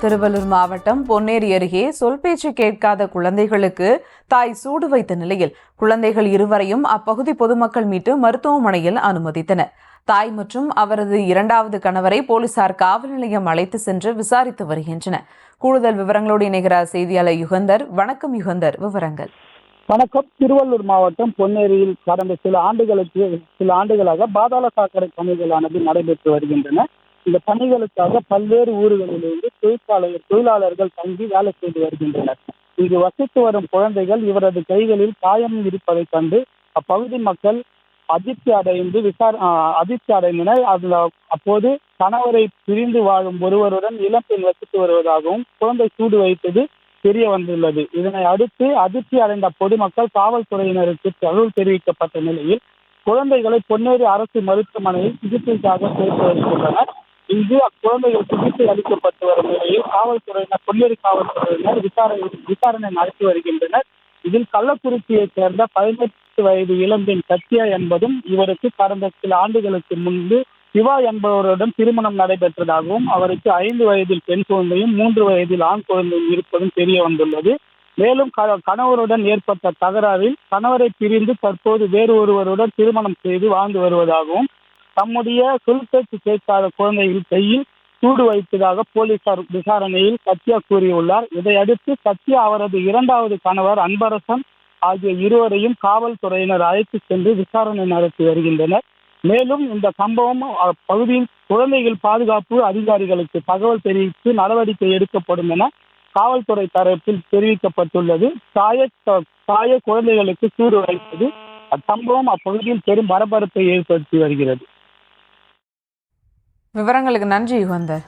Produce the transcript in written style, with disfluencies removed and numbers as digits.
திருவள்ளூர் மாவட்டம் பொன்னேரி அருகே சொல் பேச்சு கேட்காத குழந்தைகளுக்கு தாய் சூடு வைத்த நிலையில் குழந்தைகள் இருவரையும் அப்பகுதி பொதுமக்கள் மீட்டு மருத்துவமனையில் அனுமதித்தனர். தாய் மற்றும் அவரது இரண்டாவது கணவரை போலீசார் காவல் நிலையம் அழைத்து சென்று விசாரித்து வருகின்றனர். கூடுதல் விவரங்களோடு இணைகிறார் செய்தியாளர் யுகந்தர். வணக்கம் யுகந்தர், விவரங்கள். வணக்கம். திருவள்ளூர் மாவட்டம் பொன்னேரியில் கடந்த சில ஆண்டுகளாக பாதாள சாக்கடை பணிகளானது நடைபெற்று வருகின்றன. இந்த பணிகளுக்காக பல்வேறு ஊர்களிலிருந்து தொழிலாளர்கள் தங்கி வேலை செய்து வருகின்றனர். இங்கு வசித்து வரும் குழந்தைகள் இவரது கைகளில் காயம் இருப்பதைக் கண்டு அப்பகுதி மக்கள் அதிர்ச்சி அடைந்தனர். அப்போது கணவரை பிரிந்து வாழும் ஒருவருடன் இளம்பெண் வசித்து வருவதாகவும் குழந்தை சூடு வைத்தது தெரிய வந்துள்ளது. இதனை அடுத்து அதிர்ச்சி அடைந்த பொதுமக்கள் காவல்துறையினருக்கு தகவல் தெரிவிக்கப்பட்ட நிலையில் குழந்தைகளை பொன்னேரி அரசு மருத்துவமனையில் சிகிச்சைக்காக சேர்த்து வைத்துள்ளனர். இங்கு அக்குழந்தைகள் சிகிச்சை அளிக்கப்பட்டு வரும் நிலையில் பொன்னேரி காவல்துறையினர் விசாரணை நடத்தி வருகின்றனர். இதில் கள்ளக்குறிச்சியைச் சேர்ந்த 18 வயது இளம்பெண் சத்யா என்பதும் இவருக்கு கடந்த சில ஆண்டுகளுக்கு முன்பு சிவா என்பவருடன் திருமணம் நடைபெற்றதாகவும் அவருக்கு 5 வயதில் பெண் குழந்தையும் 3 வயதில் ஆண் குழந்தையும் இருப்பதும் தெரிய வந்துள்ளது. மேலும் கணவருடன் ஏற்பட்ட தகராறில் கணவரை பிரிந்து தற்போது வேறு ஒருவருடன் திருமணம் செய்து வாழ்ந்து வருவதாகவும் தம்முடைய சொல் பேச்சு கேட்காத குழந்தைகள் கையில் சூடு வைத்ததாக போலீசார் விசாரணையில் சத்யா கூறியுள்ளார். இதையடுத்து சத்யா அவரது இரண்டாவது கணவர் அன்பரசன் ஆகிய இருவரையும் காவல்துறையினர் அழைத்து சென்று விசாரணை நடத்தி வருகின்றனர். மேலும் இந்த சம்பவம் பகுதியில் குழந்தைகள் பாதுகாப்பு அதிகாரிகளுக்கு தகவல் தெரிவித்து நடவடிக்கை எடுக்கப்படும் என காவல்துறை தரப்பில் தெரிவிக்கப்பட்டுள்ளது. தாய குழந்தைகளுக்கு சூடு வைத்தது அச்சம்பவம் அப்பகுதியில் பெரும் பரபரப்பை ஏற்படுத்தி வருகிறது. விவரங்களுக்கு நன்றி யுகந்தர்.